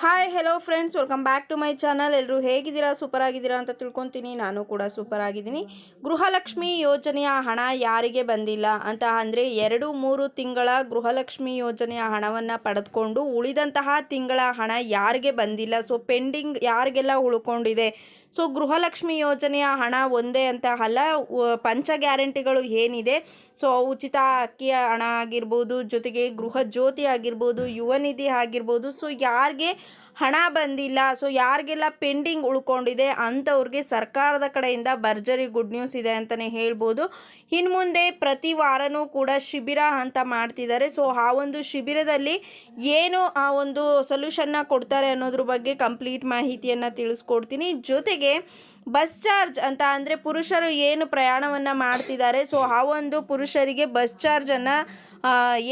Hi hello friends, welcome back to my channel. ಎಲ್ಲರೂ ಹೇಗಿದ್ದೀರಾ? Super ಆಗಿದ್ದೀರಾ ಅಂತ ತಿಳ್ಕೊತೀನಿ. ನಾನು ಕೂಡ ಸೂಪರ್ ಆಗಿದ್ದೀನಿ. ಗೃಹಲಕ್ಷ್ಮಿ ಯೋಜನೆಯ ಹಣ ಯಾರಿಗೆ ಬಂದಿಲ್ಲ ಅಂತ ಅಂದರೆ 2-3 ತಿಂಗಳ ಗೃಹಲಕ್ಷ್ಮಿ ಯೋಜನೆಯ ಹಣವನ್ನು ಪಡೆದುಕೊಂಡು ಉಳಿದಂತಹ ತಿಂಗಳ ಹಣ ಯಾರಿಗೆ ಬಂದಿಲ್ಲ, ಸೊ ಪೆಂಡಿಂಗ್ ಯಾರಿಗೆಲ್ಲ ಉಳ್ಕೊಂಡಿದೆ. ಸೊ ಗೃಹಲಕ್ಷ್ಮಿ ಯೋಜನೆಯ ಹಣ ಒಂದೇ ಅಂತ ಅಲ್ಲ, ಪಂಚ ಗ್ಯಾರಂಟಿಗಳು ಏನಿದೆ, ಸೊ ಉಚಿತ ಅಕ್ಕಿಯ ಹಣ ಆಗಿರ್ಬೋದು, ಜೊತೆಗೆ ಗೃಹ ಜ್ಯೋತಿ ಆಗಿರ್ಬೋದು, ಯುವ ನಿಧಿ ಆಗಿರ್ಬೋದು, ಸೊ ಯಾರಿಗೆ ಹಣ ಬಂದಿಲ್ಲ, ಸೊ ಯಾರಿಗೆಲ್ಲ ಪೆಂಡಿಂಗ್ ಉಳ್ಕೊಂಡಿದೆ ಅಂಥವ್ರಿಗೆ ಸರ್ಕಾರದ ಕಡೆಯಿಂದ ಭರ್ಜರಿ ಗುಡ್ ನ್ಯೂಸ್ ಇದೆ ಅಂತಲೇ ಹೇಳ್ಬೋದು. ಇನ್ನು ಮುಂದೆ ಪ್ರತಿ ವಾರನೂ ಕೂಡ ಶಿಬಿರ ಅಂತ ಮಾಡ್ತಿದ್ದಾರೆ. ಸೊ ಆ ಒಂದು ಶಿಬಿರದಲ್ಲಿ ಏನು ಆ ಒಂದು ಸೊಲ್ಯೂಷನ್ನ ಕೊಡ್ತಾರೆ ಅನ್ನೋದ್ರ ಬಗ್ಗೆ ಕಂಪ್ಲೀಟ್ ಮಾಹಿತಿಯನ್ನು ತಿಳಿಸ್ಕೊಡ್ತೀನಿ. ಜೊತೆಗೆ ಬಸ್ ಚಾರ್ಜ್ ಅಂತ ಅಂದರೆ ಪುರುಷರು ಏನು ಪ್ರಯಾಣವನ್ನು ಮಾಡ್ತಿದ್ದಾರೆ, ಸೊ ಆ ಒಂದು ಪುರುಷರಿಗೆ ಬಸ್ ಚಾರ್ಜನ್ನು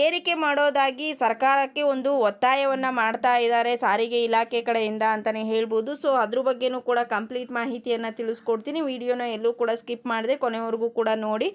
ಏರಿಕೆ ಮಾಡೋದಾಗಿ ಸರ್ಕಾರಕ್ಕೆ ಒಂದು ಒತ್ತಾಯವನ್ನು ಮಾಡ್ತಾ ಇದ್ದಾರೆ ಸಾರಿಗೆ ಇಲಾಖೆ ಕಡೆಯಿಂದ ಅಂತಲೇ ಹೇಳ್ಬೋದು. ಸೊ ಅದ್ರ ಬಗ್ಗೆನೂ ಕೂಡ ಕಂಪ್ಲೀಟ್ ಮಾಹಿತಿಯನ್ನು ತಿಳಿಸ್ಕೊಡ್ತೀನಿ. ವಿಡಿಯೋನ ಎಲ್ಲೂ ಕೂಡ ಸ್ಕಿಪ್ ಮಾಡಿದೆ, ಕೊನೆವರೆಗೂ ಕೂಡ ನೋಡಿ.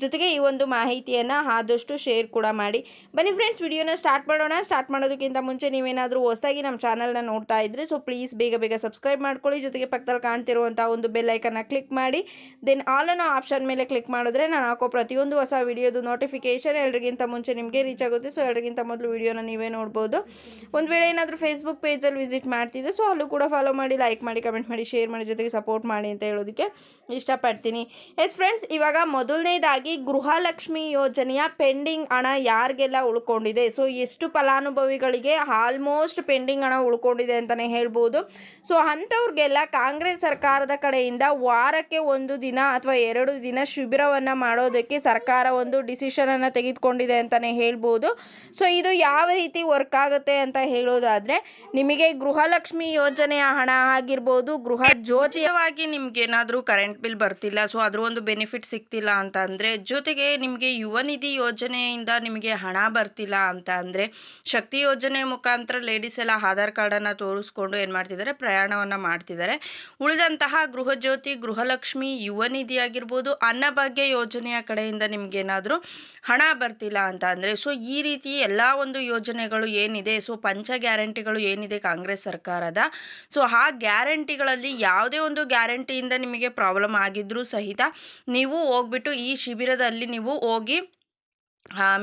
ಜೊತೆಗೆ ಈ ಒಂದು ಮಾಹಿತಿಯನ್ನು ಆದಷ್ಟು ಶೇರ್ ಕೂಡ ಮಾಡಿ. ಬನ್ನಿ ಫ್ರೆಂಡ್ಸ್, ವಿಡಿಯೋನ ಸ್ಟಾರ್ಟ್ ಮಾಡೋಣ. ಸ್ಟಾರ್ಟ್ ಮಾಡೋದಕ್ಕಿಂತ ಮುಂಚೆ ನೀವೇನಾದರೂ ಹೊಸದಾಗಿ ನಮ್ಮ ಚಾನಲ್ನ ನೋಡ್ತಾ ಇದ್ದರೆ ಸೊ ಪ್ಲೀಸ್ ಬೇಗ ಸಬ್ಸ್ಕ್ರೈಬ್ ಮಾಡ್ಕೊಳ್ಳಿ. ಜೊತೆಗೆ ಪಕ್ಕದಲ್ಲಿ ಕಾಣ್ತಿರುವಂಥ ಒಂದು ಬೆಲ್ ಐಕನ್ನ ಕ್ಲಿಕ್ ಮಾಡಿ ದೆನ್ ಆಲ್ ಅನ್ನೋ ಆಪ್ಷನ್ ಮೇಲೆ ಕ್ಲಿಕ್ ಮಾಡಿದ್ರೆ ನಾನು ಹಾಕೋ ಪ್ರತಿಯೊಂದು ಹೊಸ ವಿಡಿಯೋದು ನೋಟಿಫಿಕೇಷನ್ ಎಲ್ರಿಗಿಂತ ಮುಂಚೆ ನಿಮಗೆ ರೀಚ್ ಆಗುತ್ತೆ. ಸೊ ಎಲ್ರಿಗಿಂತ ಮೊದಲು ವಿಡಿಯೋನ ನೀವೇ ನೋಡ್ಬೋದು. ಒಂದು ವೇಳೆ ಏನಾದರೂ ಫೇಸ್ಬುಕ್ ಪೇಜಲ್ಲಿ ವಿಸಿಟ್ ಮಾಡ್ತಿದ್ದೆ ಸೊ ಅಲ್ಲೂ ಕೂಡ ಫಾಲೋ ಮಾಡಿ, ಲೈಕ್ ಮಾಡಿ, ಕಮೆಂಟ್ ಮಾಡಿ, ಶೇರ್ ಮಾಡಿ, ಜೊತೆಗೆ ಸಪೋರ್ಟ್ ಮಾಡಿ ಅಂತ ಹೇಳೋದಕ್ಕೆ ಇಷ್ಟಪಡ್ತೀನಿ. ಎಸ್ ಫ್ರೆಂಡ್ಸ್, ಇವಾಗ ಮೊದಲನೇದಾಗಿ ಗೃಹಲಕ್ಷ್ಮಿ ಯೋಜನೆಯ ಪೆಂಡಿಂಗ್ ಹಣ ಯಾರಿಗೆಲ್ಲ ಉಳ್ಕೊಂಡಿದೆ, ಸೊ ಎಷ್ಟು ಫಲಾನುಭವಿಗಳಿಗೆ ಆಲ್ಮೋಸ್ಟ್ ಪೆಂಡಿಂಗ್ ಹಣ ಉಳ್ಕೊಂಡಿದೆ ಅಂತಲೇ ಹೇಳ್ಬೋದು. ಸೊ ಅಂಥವ್ರಿಗೆಲ್ಲ ಕಾಂಗ್ರೆಸ್ ಸರ್ಕಾರದ ಕಡೆಯಿಂದ ವಾರಕ್ಕೆ 1 ದಿನ ಅಥವಾ 2 ದಿನ ಶಿಬಿರವನ್ನು ಮಾಡೋದಕ್ಕೆ ಸರ್ಕಾರ ಒಂದು ಡಿಸಿಷನನ್ನು ತೆಗೆದುಕೊಂಡಿದೆ ಅಂತಲೇ ಹೇಳ್ಬೋದು. ಸೊ ಇದು ಯಾವ ರೀತಿ ವರ್ಕ್ ಆಗುತ್ತೆ ಅಂತ ಹೇಳೋದಾದರೆ, ನಿಮಗೆ ಗೃಹಲಕ್ಷ್ಮಿ ಯೋಜನೆಯ ಹಣ ಆಗಿರ್ಬೋದು, ಗೃಹ ಜ್ಯೋತಿಯವಾಗಿ ನಿಮ್ಗೆ ಏನಾದರೂ ಕರೆಂಟ್ ಬಿಲ್ ಬರ್ತಿಲ್ಲ, ಸೊ ಅದ್ರ ಒಂದು ಬೆನಿಫಿಟ್ ಸಿಗ್ತಿಲ್ಲ ಅಂತ ಅಂದರೆ, ಜೊತೆಗೆ ನಿಮಗೆ ಯುವ ನಿಧಿ ಯೋಜನೆಯಿಂದ ನಿಮಗೆ ಹಣ ಬರ್ತಿಲ್ಲ ಅಂತ ಅಂದರೆ, ಶಕ್ತಿ ಯೋಜನೆ ಮುಖಾಂತರ ಲೇಡೀಸ್ ಎಲ್ಲ ಆಧಾರ್ ಕಾರ್ಡನ್ನು ತೋರಿಸ್ಕೊಂಡು ಏನು ಮಾಡ್ತಿದ್ದಾರೆ, ಪ್ರಯಾಣವನ್ನು ಮಾಡ್ತಿದ್ದಾರೆ. ಉಳಿದಂತಹ ಗೃಹ ಜ್ಯೋತಿ, ಗೃಹಲಕ್ಷ್ಮಿ, ಯುವ ನಿಧಿ ಆಗಿರ್ಬೋದು, ಅನ್ನಭಾಗ್ಯ ಯೋಜನೆಯ ಕಡೆಯಿಂದ ನಿಮಗೇನಾದರೂ ಹಣ ಬರ್ತಿಲ್ಲ ಅಂತ ಅಂದರೆ, ಸೊ ಈ ರೀತಿ ಎಲ್ಲ ಒಂದು ಯೋಜನೆಗಳು ಏನಿದೆ, ಸೊ ಪಂಚ ಗ್ಯಾರಂಟಿಗಳು ಏನಿದೆ ಕಾಂಗ್ರೆಸ್ ಸರ್ಕಾರದ, ಸೊ ಆ ಗ್ಯಾರಂಟಿಗಳಲ್ಲಿ ಯಾವುದೇ ಒಂದು ಗ್ಯಾರಂಟಿಯಿಂದ ನಿಮಗೆ ಪ್ರಾಬ್ಲಮ್ ಆಗಿದ್ರೂ ಸಹಿತ ನೀವು ಹೋಗ್ಬಿಟ್ಟು ಈ ಶಿಬಿರದಲ್ಲಿ ನೀವು ಹೋಗಿ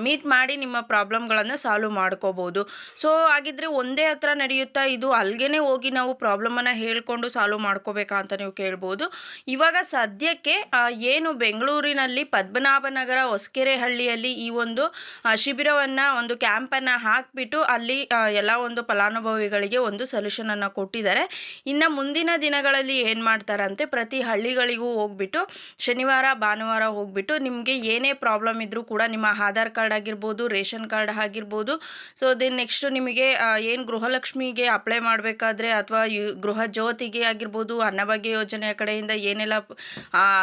ಮೀಟ್ ಮಾಡಿ ನಿಮ್ಮ ಪ್ರಾಬ್ಲಮ್ಗಳನ್ನು ಸಾಲ್ವ್ ಮಾಡ್ಕೋಬೋದು. ಸೊ ಹಾಗಿದ್ರೆ ಒಂದೇ ಹತ್ರ ನಡೆಯುತ್ತಾ ಇದು? ಅಲ್ಲಿಗೆ ಹೋಗಿ ನಾವು ಪ್ರಾಬ್ಲಮನ್ನು ಹೇಳ್ಕೊಂಡು ಸಾಲ್ವ್ ಮಾಡ್ಕೋಬೇಕಾ ಅಂತ ನೀವು ಕೇಳ್ಬೋದು. ಇವಾಗ ಸದ್ಯಕ್ಕೆ ಏನು ಬೆಂಗಳೂರಿನಲ್ಲಿ ಪದ್ಮನಾಭನಗರ ಹೊಸಕೆರೆಹಳ್ಳಿಯಲ್ಲಿ ಈ ಒಂದು ಶಿಬಿರವನ್ನು, ಒಂದು ಕ್ಯಾಂಪನ್ನು ಹಾಕಿಬಿಟ್ಟು ಅಲ್ಲಿ ಎಲ್ಲ ಒಂದು ಫಲಾನುಭವಿಗಳಿಗೆ ಒಂದು ಸೊಲ್ಯೂಷನನ್ನು ಕೊಟ್ಟಿದ್ದಾರೆ. ಇನ್ನು ಮುಂದಿನ ದಿನಗಳಲ್ಲಿ ಏನು ಮಾಡ್ತಾರಂತೆ, ಪ್ರತಿ ಹಳ್ಳಿಗಳಿಗೂ ಹೋಗ್ಬಿಟ್ಟು ಶನಿವಾರ ಭಾನುವಾರ ಹೋಗ್ಬಿಟ್ಟು ನಿಮಗೆ ಏನೇ ಪ್ರಾಬ್ಲಮ್ ಇದ್ದರೂ ಕೂಡ ನಿಮ್ಮ ಆಧಾರ್ ಕಾರ್ಡ್ ಆಗಿರ್ಬೋದು, ರೇಷನ್ ಕಾರ್ಡ್ ಆಗಿರ್ಬೋದು, ಸೊ ದೆನ್ ನೆಕ್ಸ್ಟ್ ನಿಮಗೆ ಏನು ಗೃಹಲಕ್ಷ್ಮಿಗೆ ಅಪ್ಲೈ ಮಾಡಬೇಕಾದ್ರೆ ಅಥವಾ ಗೃಹ ಜ್ಯೋತಿಗೆ ಆಗಿರ್ಬೋದು, ಅನ್ನಭಾಗ್ಯ ಯೋಜನೆಯ ಕಡೆಯಿಂದ ಏನೆಲ್ಲ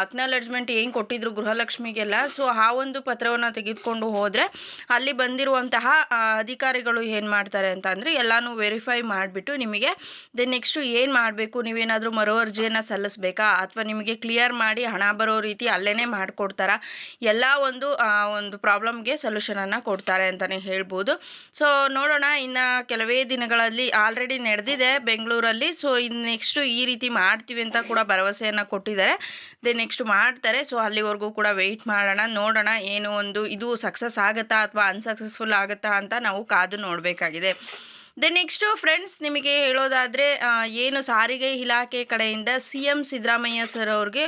ಅಕ್ನಾಲೆಜ್ಮೆಂಟ್ ಏನು ಕೊಟ್ಟಿದ್ರು ಗೃಹಲಕ್ಷ್ಮಿಗೆಲ್ಲ, ಸೊ ಆ ಒಂದು ಪತ್ರವನ್ನು ತೆಗೆದುಕೊಂಡು ಹೋದರೆ ಅಲ್ಲಿ ಬಂದಿರುವಂತಹ ಅಧಿಕಾರಿಗಳು ಏನು ಮಾಡ್ತಾರೆ ಅಂತ ಅಂದರೆ ಎಲ್ಲನೂ ವೆರಿಫೈ ಮಾಡಿಬಿಟ್ಟು ನಿಮಗೆ ದೆನ್ ನೆಕ್ಸ್ಟು ಏನು ಮಾಡಬೇಕು, ನೀವೇನಾದರೂ ಮರು ಅರ್ಜಿಯನ್ನು ಸಲ್ಲಿಸಬೇಕಾ ಅಥವಾ ನಿಮಗೆ ಕ್ಲಿಯರ್ ಮಾಡಿ ಹಣ ಬರೋ ರೀತಿ ಅಲ್ಲೇ ಮಾಡಿಕೊಡ್ತಾರಾ, ಎಲ್ಲ ಒಂದು ಪ್ರಾಬ್ಲಮ್ಗೆ ಸೊಲ್ಯೂಷನನ್ನು ಕೊಡ್ತಾರೆ ಅಂತಲೇ ಹೇಳ್ಬೋದು. ಸೊ ನೋಡೋಣ, ಇನ್ನು ಕೆಲವೇ ದಿನಗಳಲ್ಲಿ ಆಲ್ರೆಡಿ ನಡೆದಿದೆ ಬೆಂಗಳೂರಲ್ಲಿ. ಸೊ ಇನ್ನು ನೆಕ್ಸ್ಟು ಈ ರೀತಿ ಮಾಡ್ತೀವಿ ಅಂತ ಕೂಡ ಭರವಸೆಯನ್ನು ಕೊಟ್ಟಿದ್ದಾರೆ. ನೆಕ್ಸ್ಟ್ ಮಾಡ್ತಾರೆ. ಸೊ ಅಲ್ಲಿವರೆಗೂ ಕೂಡ ವೆಯ್ಟ್ ಮಾಡೋಣ, ನೋಡೋಣ ಏನು ಒಂದು ಇದು ಸಕ್ಸಸ್ ಆಗುತ್ತಾ ಅಥವಾ ಅನ್ಸಕ್ಸಸ್ಫುಲ್ ಆಗುತ್ತಾ ಅಂತ ನಾವು ಕಾದು ನೋಡಬೇಕಾಗಿದೆ. ನೆಕ್ಸ್ಟು ಫ್ರೆಂಡ್ಸ್, ನಿಮಗೆ ಹೇಳೋದಾದರೆ ಏನು ಸಾರಿಗೆ ಇಲಾಖೆ ಕಡೆಯಿಂದ CM ಸಿದ್ದರಾಮಯ್ಯ ಸರ್ ಅವ್ರಿಗೆ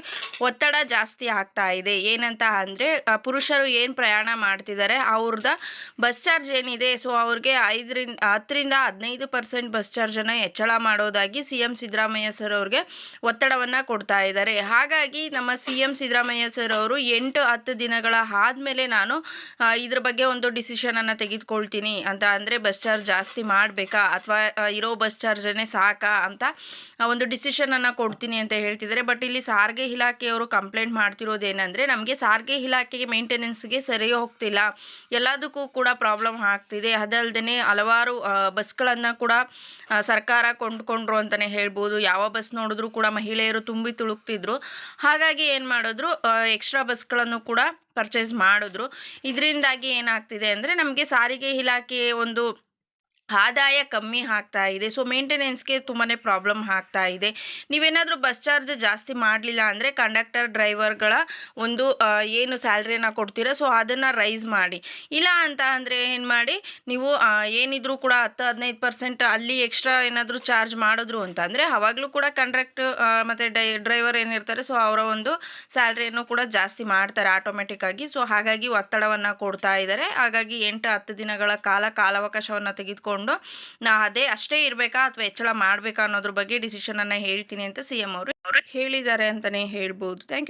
ಒತ್ತಡ ಜಾಸ್ತಿ ಆಗ್ತಾ ಇದೆ. ಏನಂತ ಅಂದರೆ, ಪುರುಷರು ಏನು ಪ್ರಯಾಣ ಮಾಡ್ತಿದ್ದಾರೆ ಅವ್ರದ್ದು ಬಸ್ ಚಾರ್ಜ್ ಏನಿದೆ, ಸೊ ಅವ್ರಿಗೆ 10ರಿಂದ 15% ಬಸ್ ಚಾರ್ಜನ್ನು ಹೆಚ್ಚಳ ಮಾಡೋದಾಗಿ CM ಸಿದ್ದರಾಮಯ್ಯ ಸರ್ ಅವ್ರಿಗೆ ಒತ್ತಡವನ್ನು ಕೊಡ್ತಾ ಇದ್ದಾರೆ. ಹಾಗಾಗಿ ನಮ್ಮ CM ಸಿದ್ದರಾಮಯ್ಯ ಸರ್ ಅವರು 8-10 ದಿನಗಳ ಆದಮೇಲೆ ನಾನು ಇದ್ರ ಬಗ್ಗೆ ಒಂದು ಡಿಸಿಷನನ್ನು ತೆಗೆದುಕೊಳ್ತೀನಿ ಅಂತ ಅಂದರೆ, ಬಸ್ ಚಾರ್ಜ್ ಜಾಸ್ತಿ ಮಾಡಬೇಕಾ ಅಥವಾ ಇರೋ ಬಸ್ ಚಾರ್ಜನ್ನೇ ಸಾಕಾ ಅಂತ ಒಂದು ಡಿಸಿಷನನ್ನು ಕೊಡ್ತೀನಿ ಅಂತ ಹೇಳ್ತಿದ್ದಾರೆ. ಬಟ್ ಇಲ್ಲಿ ಸಾರಿಗೆ ಇಲಾಖೆಯವರು ಕಂಪ್ಲೇಂಟ್ ಮಾಡ್ತಿರೋದೇನೆಂದರೆ, ನಮಗೆ ಸಾರಿಗೆ ಇಲಾಖೆಗೆ ಮೇಂಟೆನೆನ್ಸ್ಗೆ ಸರಿ ಹೋಗ್ತಿಲ್ಲ, ಎಲ್ಲದಕ್ಕೂ ಕೂಡ ಪ್ರಾಬ್ಲಮ್ ಆಗ್ತಿದೆ. ಅದಲ್ಲದೆ ಹಲವಾರು ಬಸ್ಗಳನ್ನು ಕೂಡ ಸರ್ಕಾರ ಕೊಂಡ್ಕೊಂಡ್ರು ಅಂತಲೇ ಹೇಳ್ಬೋದು. ಯಾವ ಬಸ್ ನೋಡಿದ್ರೂ ಕೂಡ ಮಹಿಳೆಯರು ತುಂಬಿ ತುಳುಕ್ತಿದ್ರು. ಹಾಗಾಗಿ ಏನು ಮಾಡಿದ್ರು, ಎಕ್ಸ್ಟ್ರಾ ಬಸ್ಗಳನ್ನು ಕೂಡ ಪರ್ಚೇಸ್ ಮಾಡಿದ್ರು. ಇದರಿಂದಾಗಿ ಏನಾಗ್ತಿದೆ ಅಂದರೆ, ನಮಗೆ ಸಾರಿಗೆ ಇಲಾಖೆ ಒಂದು ಆದಾಯ ಕಮ್ಮಿ ಆಗ್ತಾ ಇದೆ. ಸೊ ಮೇಂಟೆನೆನ್ಸ್‌ಗೆ ತುಂಬಾ ಪ್ರಾಬ್ಲಮ್ ಆಗ್ತಾ ಇದೆ. ನೀವೇನಾದರೂ ಬಸ್ ಚಾರ್ಜ್ ಜಾಸ್ತಿ ಮಾಡಲಿಲ್ಲ ಅಂದರೆ ಕಂಡಕ್ಟರ್, ಡ್ರೈವರ್‌ಗಳ ಒಂದು ಏನು ಸ್ಯಾಲ್ರಿನ ಕೊಡ್ತೀರಾ ಸೊ ಅದನ್ನು ರೈಸ್ ಮಾಡಿ. ಇಲ್ಲ ಅಂತ ಅಂದರೆ ಏನು ಮಾಡಿ, ನೀವು ಏನಿದ್ರೂ ಕೂಡ 10-15% ಅಲ್ಲಿ ಎಕ್ಸ್ಟ್ರಾ ಏನಾದರೂ ಚಾರ್ಜ್ ಮಾಡಿದ್ರು ಅಂತ ಅಂದರೆ ಆವಾಗಲೂ ಕೂಡ ಮತ್ತು ಡ್ರೈವರ್ ಏನಿರ್ತಾರೆ ಸೊ ಅವರ ಒಂದು ಸ್ಯಾಲ್ರಿಯನ್ನು ಕೂಡ ಜಾಸ್ತಿ ಮಾಡ್ತಾರೆ ಆಟೋಮೆಟಿಕ್ ಆಗಿ. ಸೊ ಹಾಗಾಗಿ ಒತ್ತಡವನ್ನು ಕೊಡ್ತಾ ಇದ್ದಾರೆ. ಹಾಗಾಗಿ 8-10 ದಿನಗಳ ಕಾಲಾವಕಾಶವನ್ನು ತೆಗೆದುಕೊಂಡು ಅದೇ ಅಷ್ಟೇ ಇರಬೇಕಾ ಅಥವಾ ಹೆಚ್ಚಳ ಮಾಡಬೇಕಾ ಅನ್ನೋದ್ರ ಬಗ್ಗೆ ಡಿಸಿಷನನ್ನು ಹೇಳ್ತೀನಿ ಅಂತ CM ಅವರು ಹೇಳಿದ್ದಾರೆ ಅಂತಲೇ ಹೇಳ್ಬೋದು. Thank you.